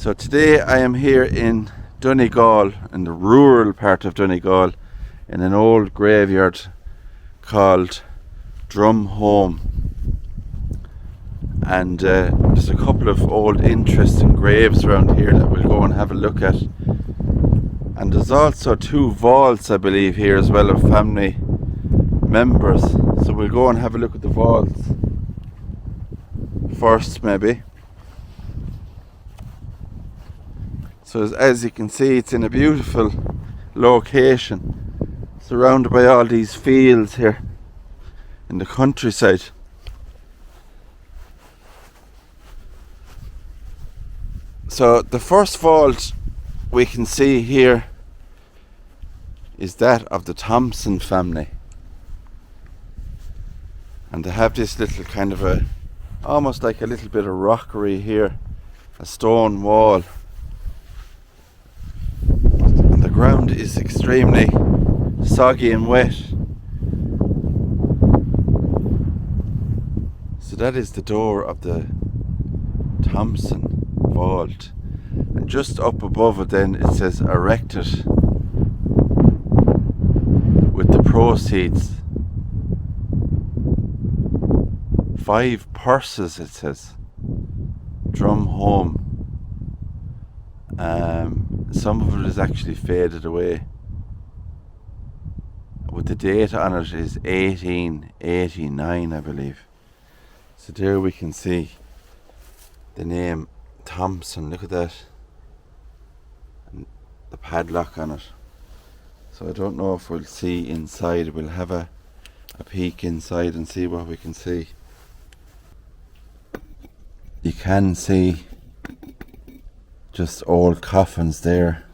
So today I am here in Donegal, in the rural part of Donegal, in an old graveyard called Drumholme. And there's a couple of old interesting graves around here that we'll go and have a look at. And there's also two vaults, I believe, here as well of family members. So we'll go and have a look at the vaults first, maybe. So as you can see, it's in a beautiful location, surrounded by all these fields here in the countryside. So the first vault we can see here is that of the Thompson family. And they have this little kind of almost like a little bit of rockery here, a stone wall. And the ground is extremely soggy and wet. So that is the door of the Thompson vault. And just up above it then it says erected with the proceeds. 5 purses, it says. Drumholme. Some of it is actually faded away. With the date on it is 1889, I believe. So there we can see the name Thompson. Look at that. And the padlock on it. So I don't know if we'll see inside. We'll have a peek inside and see what we can see. You can see just old coffins there.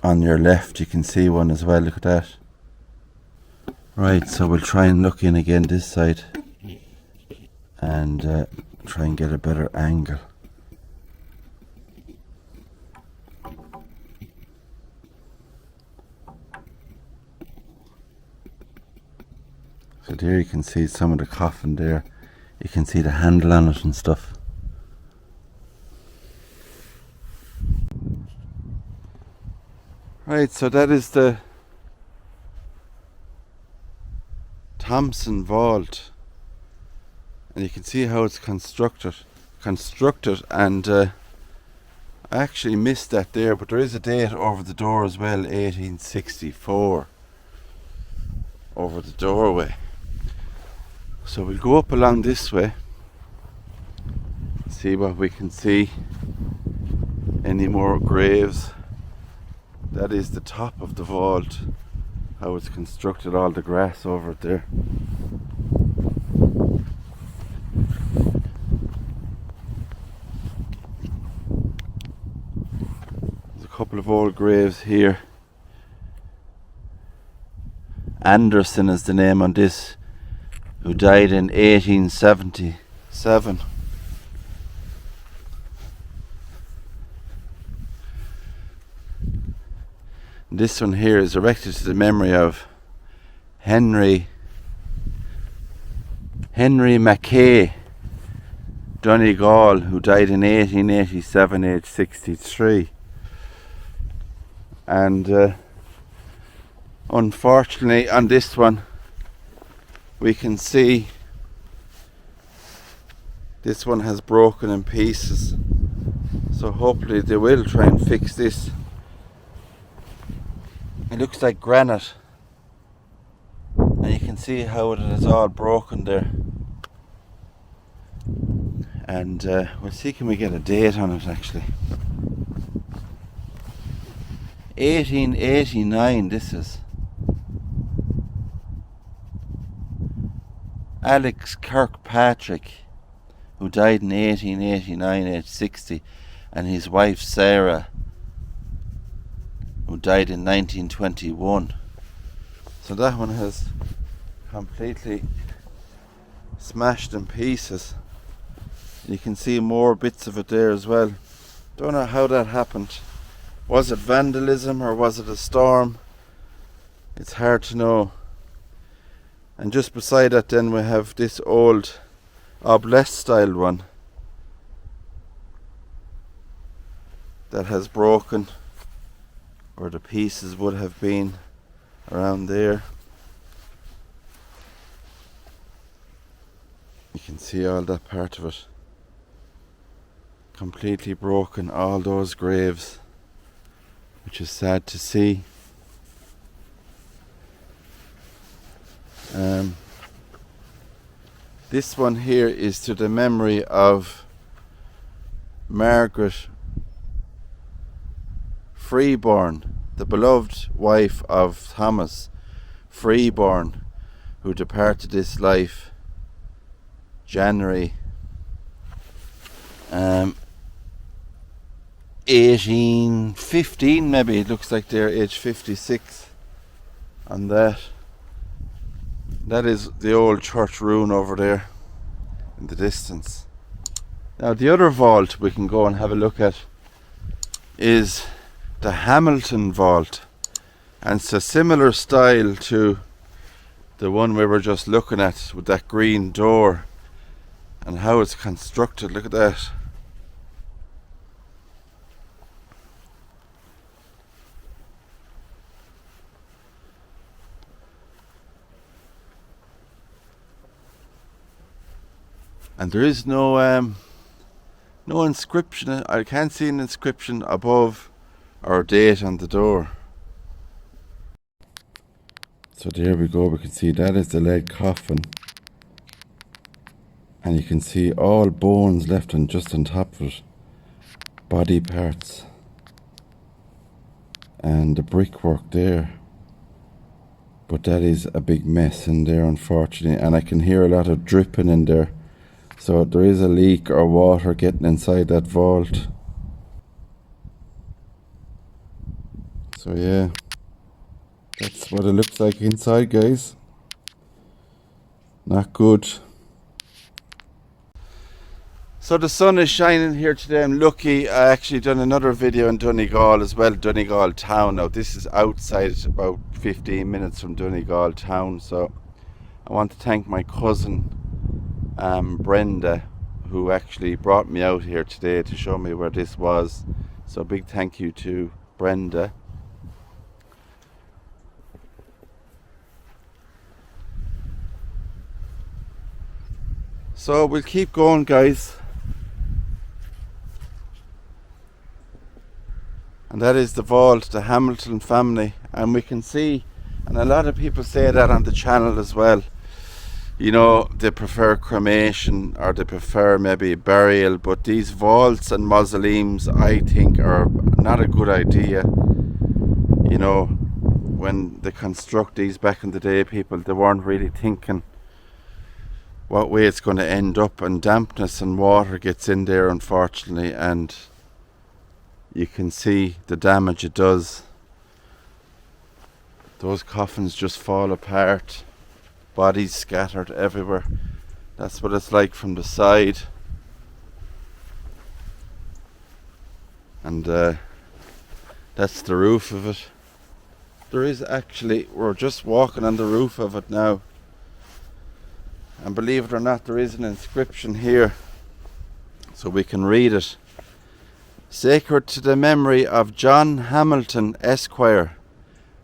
On your left you can see one as well, look at that. Right, so we'll try and look in again this side and try and get a better angle. So there you can see some of the coffin there. You can see the handle on it and stuff. Right, so that is the Thompson vault. And you can see how it's constructed and I actually missed that there, but there is a date over the door as well, 1864 over the doorway. So we'll go up along this way, see what we can see. Any more graves. That is the top of the vault, how it's constructed, all the grass over it there. There's a couple of old graves here. Anderson is the name on this, who died in 1877. This one here is erected to the memory of Henry Mackay Donegal, who died in 1887, aged 63. And unfortunately on this one we can see this one has broken in pieces, so hopefully they will try and fix this. It looks like granite, and you can see how it is all broken there. And we'll see, can we get a date on it actually. 1889 this is. Alex Kirkpatrick, who died in 1889, aged 60, and his wife Sarah, who died in 1921. So that one has completely smashed in pieces. You can see more bits of it there as well. Don't know how that happened. Was it vandalism or was it a storm? It's hard to know. And just beside that then we have this old oblette style one that has broken, or the pieces would have been around there. You can see all that part of it completely broken, all those graves, which is sad to see. This one here is to the memory of Margaret Freeborn, the beloved wife of Thomas Freeborn, who departed this life January 1815, maybe. It looks like they're age 56 on that. That is the old church ruin over there in the distance. Now the other vault we can go and have a look at is the Hamilton vault, and it's a similar style to the one we were just looking at with that green door and how it's constructed. Look at that. And there is no inscription. I can't see an inscription above or date on the door. So there we go. We can see that is the lead coffin, and you can see all bones left on just on top of it, body parts, and the brickwork there. But that is a big mess in there, unfortunately, and I can hear a lot of dripping in there. So there is a leak or water getting inside that vault. So yeah, that's what it looks like inside, guys. Not good. So the sun is shining here today. I'm lucky. I actually done another video in Donegal as well, Donegal town. Now this is outside, about 15 minutes from Donegal town. So I want to thank my cousin Brenda, who actually brought me out here today to show me where this was. So big thank you to Brenda. So we'll keep going, guys. And that is the vault, the Hamilton family. And we can see, and a lot of people say that on the channel as well, you know, they prefer cremation or they prefer maybe burial, but these vaults and mausoleums, I think, are not a good idea. You know, when they construct these back in the day, people, they weren't really thinking what way it's going to end up, and dampness and water gets in there, unfortunately, and you can see the damage it does. Those coffins just fall apart, bodies scattered everywhere. That's what it's like from the side. And that's the roof of it. There is actually, we're just walking on the roof of it now, and believe it or not, there is an inscription here, so we can read it. Sacred to the memory of John Hamilton, Esquire,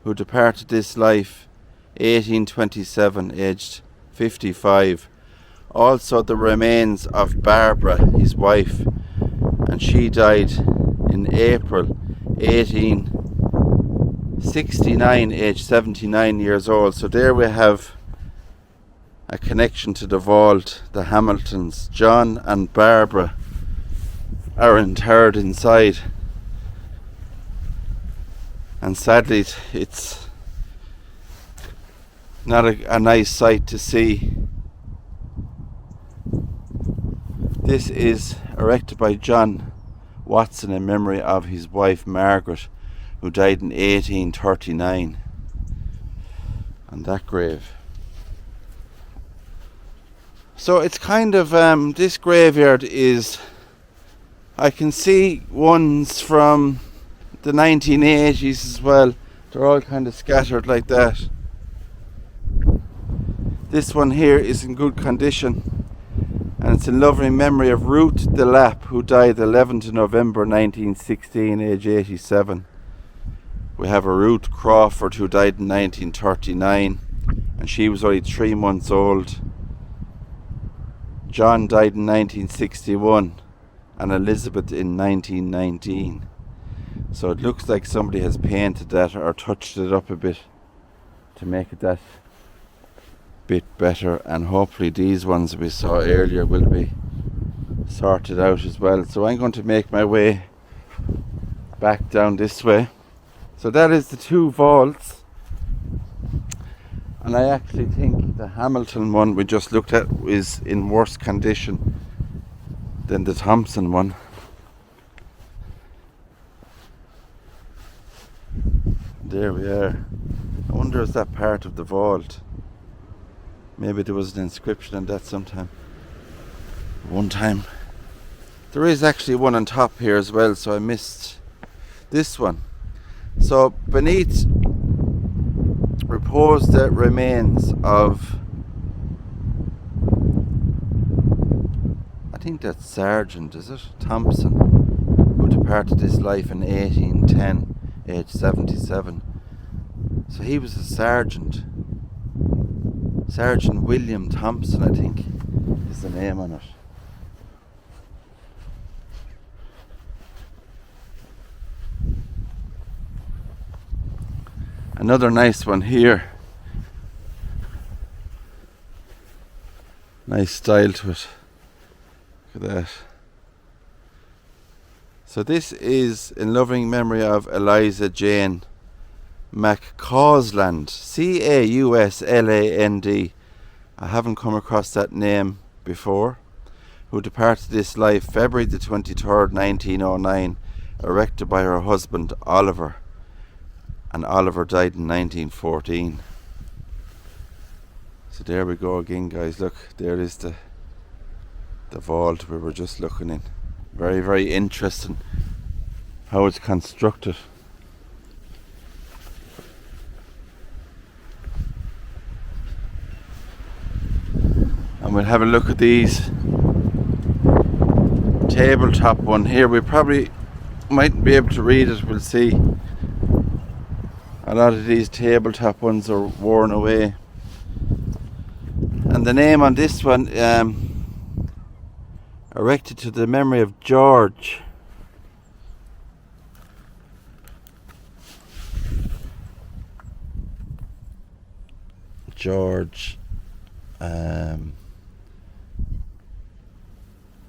who departed this life 1827, aged 55. Also the remains of Barbara, his wife, and she died in April 1869, aged 79 years old. So there we have a connection to the vault. The Hamiltons, John and Barbara, are interred inside, and sadly it's not a nice sight to see. This is erected by John Watson in memory of his wife Margaret, who died in 1839, on that grave. So it's kind of, this graveyard is, I can see ones from the 1980s as well. They're all kind of scattered like that. This one here is in good condition, And it's in loving memory of Ruth Delap, who died 11th of November 1916, age 87. We have a Ruth Crawford who died in 1939, and she was only 3 months old. John died in 1961, and Elizabeth in 1919. So it looks like somebody has painted that or touched it up a bit to make it that bit better, and hopefully these ones we saw earlier will be sorted out as well. So I'm going to make my way back down this way. So that is the two vaults, and I actually think the Hamilton one we just looked at is in worse condition than the Thompson one. There we are. I wonder is that part of the vault? Maybe there was an inscription on that sometime. One time. There is actually one on top here as well, so I missed this one. So beneath repose the remains of, I think that's Sergeant, is it? Thompson, who departed this life in 1810, age 77. So he was a sergeant. Sergeant William Thompson, I think, is the name on it. Another nice one here. Nice style to it. Look at that. So this is in loving memory of Eliza Jane McCausland, Causland. I haven't come across that name before. Who departed this life February the 23rd, 1909, erected by her husband Oliver. And Oliver died in 1914. So there we go again, guys. Look, there is the vault we were just looking in. Very, very interesting how it's constructed. And we'll have a look at these. Tabletop one here. We probably mightn't be able to read it. We'll see. A lot of these tabletop ones are worn away. And the name on this one, erected to the memory of George.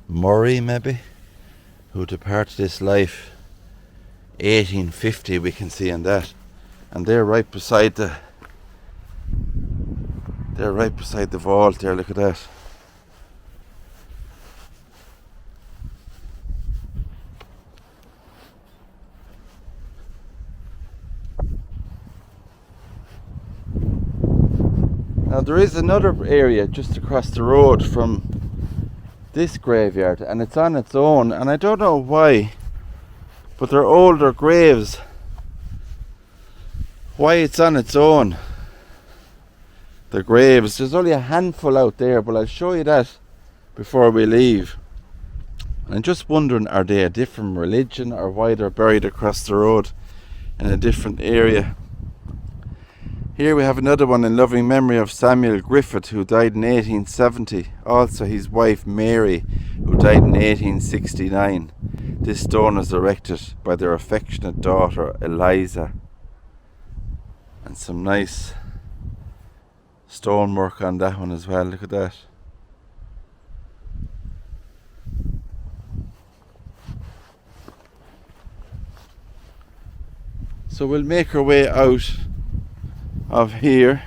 Murray, maybe, who departed this life 1850, we can see on that. And they're right beside the vault there. Look at that. Now there is another area just across the road from this graveyard, and it's on its own, and I don't know why, but they're older graves. Why it's on its own, the graves. There's only a handful out there, but I'll show you that before we leave. And I'm just wondering, are they a different religion, or why they're buried across the road in a different area? Here we have another one in loving memory of Samuel Griffith, who died in 1870. Also his wife Mary, who died in 1869. This stone is erected by their affectionate daughter Eliza. And some nice stonework on that one as well. Look at that. So we'll make our way out of here.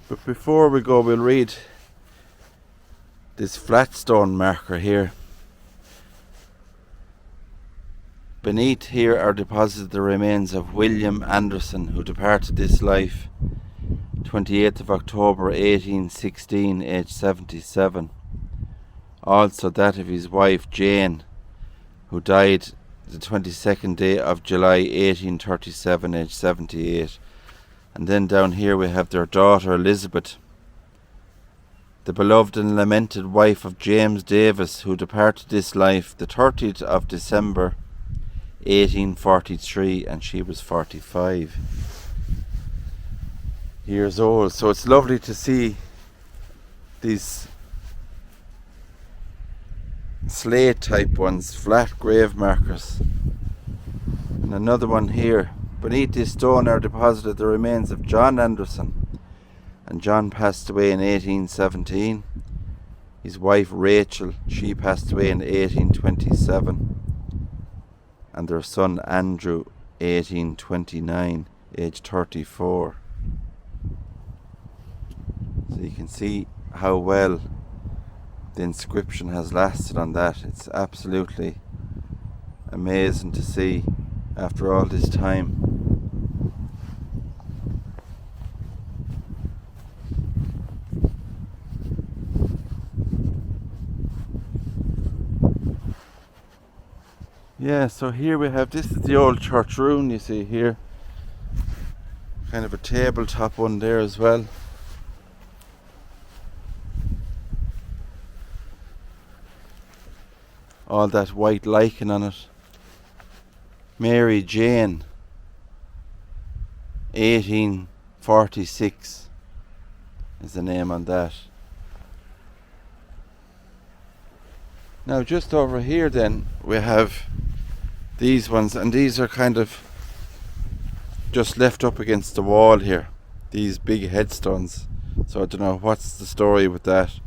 But before we go, we'll read this flat stone marker here. Beneath here are deposited the remains of William Anderson, who departed this life 28th of October 1816, aged 77. Also that of his wife Jane, who died the 22nd day of July 1837, aged 78. And then down here we have their daughter Elizabeth, the beloved and lamented wife of James Davis, who departed this life the 30th of December 1843, and she was 45 years old. So it's lovely to see these slate type ones, flat grave markers. And another one here. Beneath this stone are deposited the remains of John Anderson, and John passed away in 1817. His wife Rachel, she passed away in 1827, and their son Andrew, 1829, aged 34. So you can see how well the inscription has lasted on that. It's absolutely amazing to see after all this time. Yeah, so here we have, this is the old church room you see here. Kind of a tabletop one there as well. All that white lichen on it. Mary Jane, 1846 is the name on that. Now just over here then we have these ones, and these are kind of just left up against the wall here, these big headstones. So I don't know what's the story with that,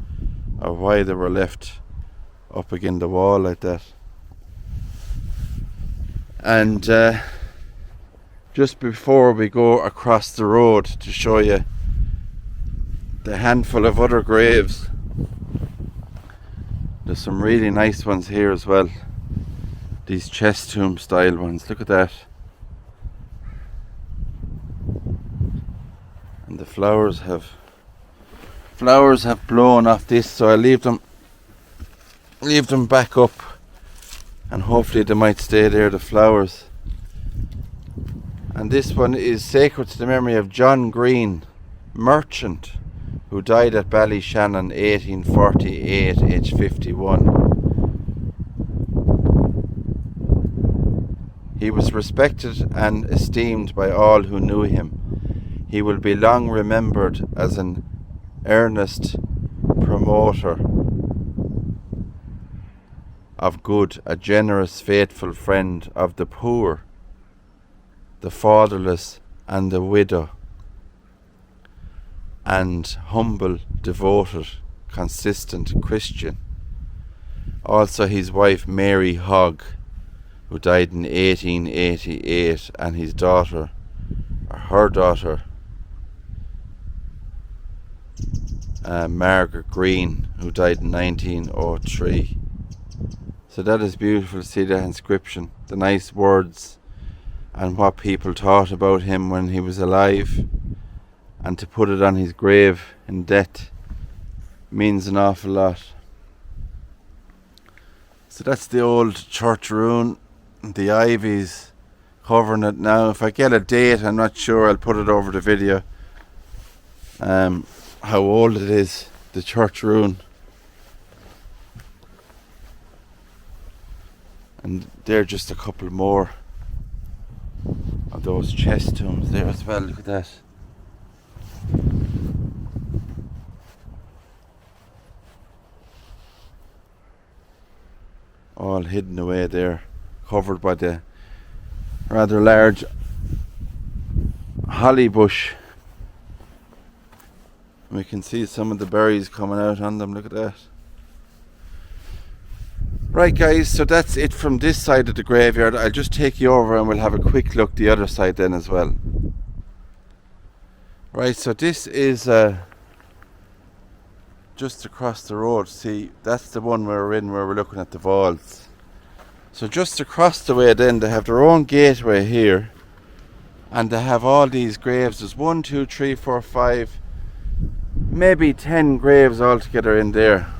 or why they were left up against the wall like that. And just before we go across the road to show you the handful of other graves, there's some really nice ones here as well. These chest tomb style ones, look at that. And the flowers have blown off this, so I leave them back up, and hopefully they might stay there, the flowers. And this one is sacred to the memory of John Green, merchant, who died at Ballyshannon 1848, aged 51. He was respected and esteemed by all who knew him. He will be long remembered as an earnest promoter of good, a generous, faithful friend of the poor, the fatherless and the widow, and humble, devoted, consistent Christian. Also his wife Mary Hogg, who died in 1888, and his daughter, or her daughter, Margaret Green, who died in 1903. So that is beautiful to see that inscription, the nice words and what people thought about him when he was alive, and to put it on his grave in death means an awful lot. So that's the old church ruin, the ivy's covering it now. If I get a date, I'm not sure, I'll put it over the video, how old it is, the church ruin. And there are just a couple more of those chest tombs there as well. Look at that. All hidden away there, covered by the rather large holly bush. We can see some of the berries coming out on them. Look at that. Right guys, so that's it from this side of the graveyard. I'll just take you over and we'll have a quick look the other side then as well. Right, so this is just across the road. See, that's the one we're in where we're looking at the vaults. So just across the way then they have their own gateway here, and they have all these graves. There's 1, 2, 3, 4, 5, maybe 10 graves altogether in there.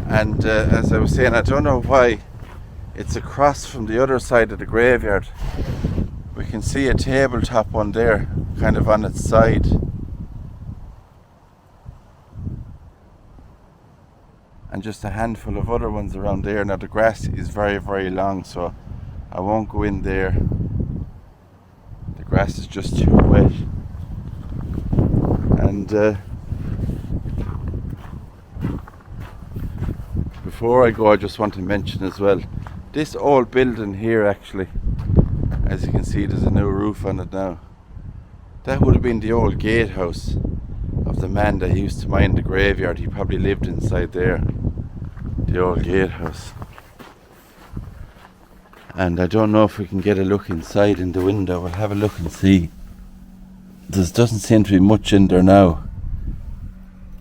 And as I was saying, I don't know why it's across from the other side of the graveyard. We can see a tabletop one there, kind of on its side. And just a handful of other ones around there. Now the grass is very, very long, so I won't go in there. The grass is just too wet. And before I go, I just want to mention as well, this old building here actually, as you can see, there's a new roof on it now. That would have been the old gatehouse of the man that used to mine the graveyard. He probably lived inside there, the old gatehouse. And I don't know if we can get a look inside in the window. We'll have a look and see. There doesn't seem to be much in there now.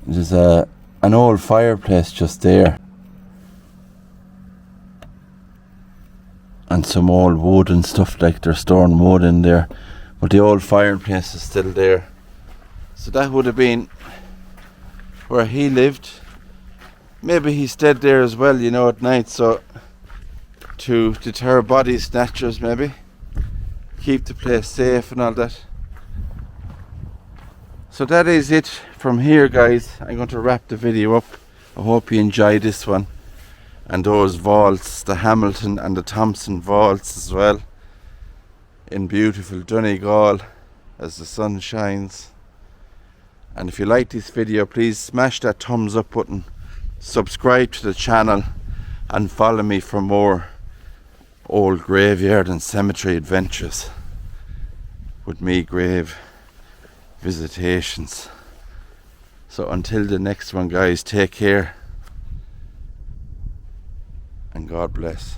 There's an old fireplace just there. And some old wood and stuff, like they're storing wood in there. But the old fireplace is still there. So that would have been where he lived. Maybe he stayed there as well, you know, at night, so to deter body snatchers maybe. Keep the place safe and all that. So that is it from here, guys. I'm going to wrap the video up. I hope you enjoyed this one. And those vaults, the Hamilton and the Thompson vaults as well, in beautiful Donegal as the sun shines. And if you like this video, please smash that thumbs up button, subscribe to the channel, and follow me for more old graveyard and cemetery adventures with me, grave visitations. So until the next one, guys, take care and God bless.